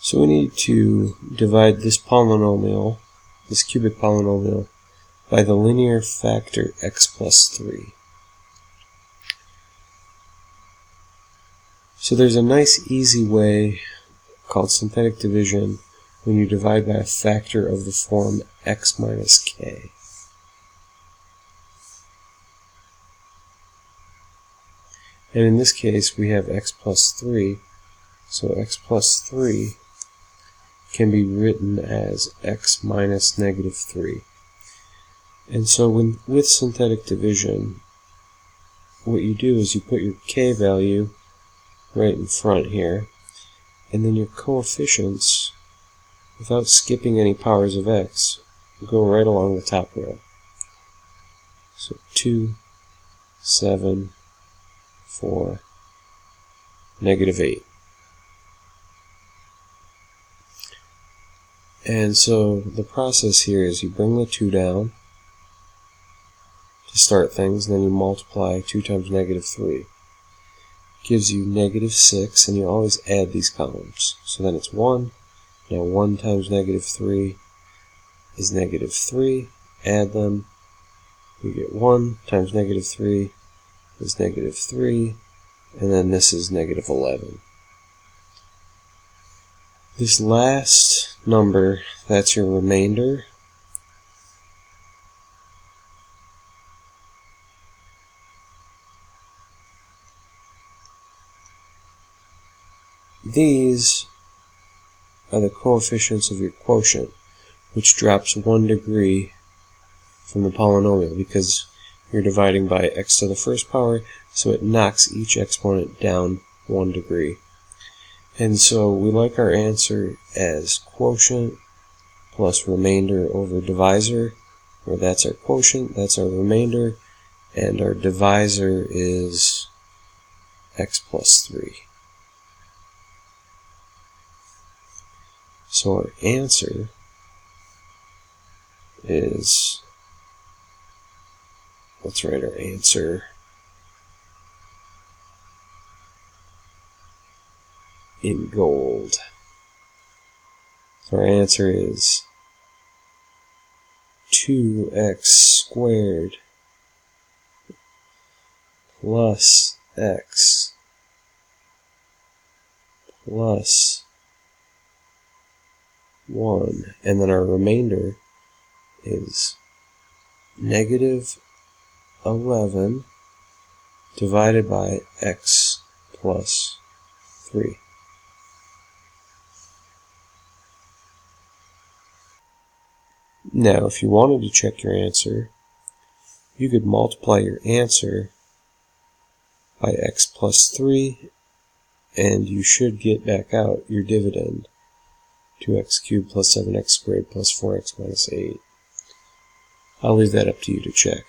So we need to divide this polynomial, this cubic polynomial, by the linear factor x plus 3. So there's a nice easy way called synthetic division when you divide by a factor of the form x minus k. And in this case we have x plus 3, so x plus 3 can be written as x minus negative 3. And so with synthetic division, what you do is you put your k value right in front here, and then your coefficients, without skipping any powers of x, go right along the top row. So 2, 7, 4, negative 8. And so the process here is you bring the 2 down to start things, and then you multiply 2 times negative 3. Gives you negative 6, and you always add these columns. So then it's 1. Now 1 times negative 3 is negative 3. Add them. You get 1 times negative 3 is negative 3. And then this is negative 11. This last number, that's your remainder. These are the coefficients of your quotient, which drops 1 degree from the polynomial because you're dividing by x to the first power, so it knocks each exponent down 1 degree. And so we like our answer as quotient plus remainder over divisor, where that's our quotient, that's our remainder, and our divisor is x plus 3. So our answer is, let's write our answer in gold. So our answer is 2x squared plus x plus 1, and then our remainder is negative 11 divided by x plus 3. Now, if you wanted to check your answer, you could multiply your answer by x plus 3, and you should get back out your dividend, 2x cubed plus 7x squared plus 4x minus 8. I'll leave that up to you to check.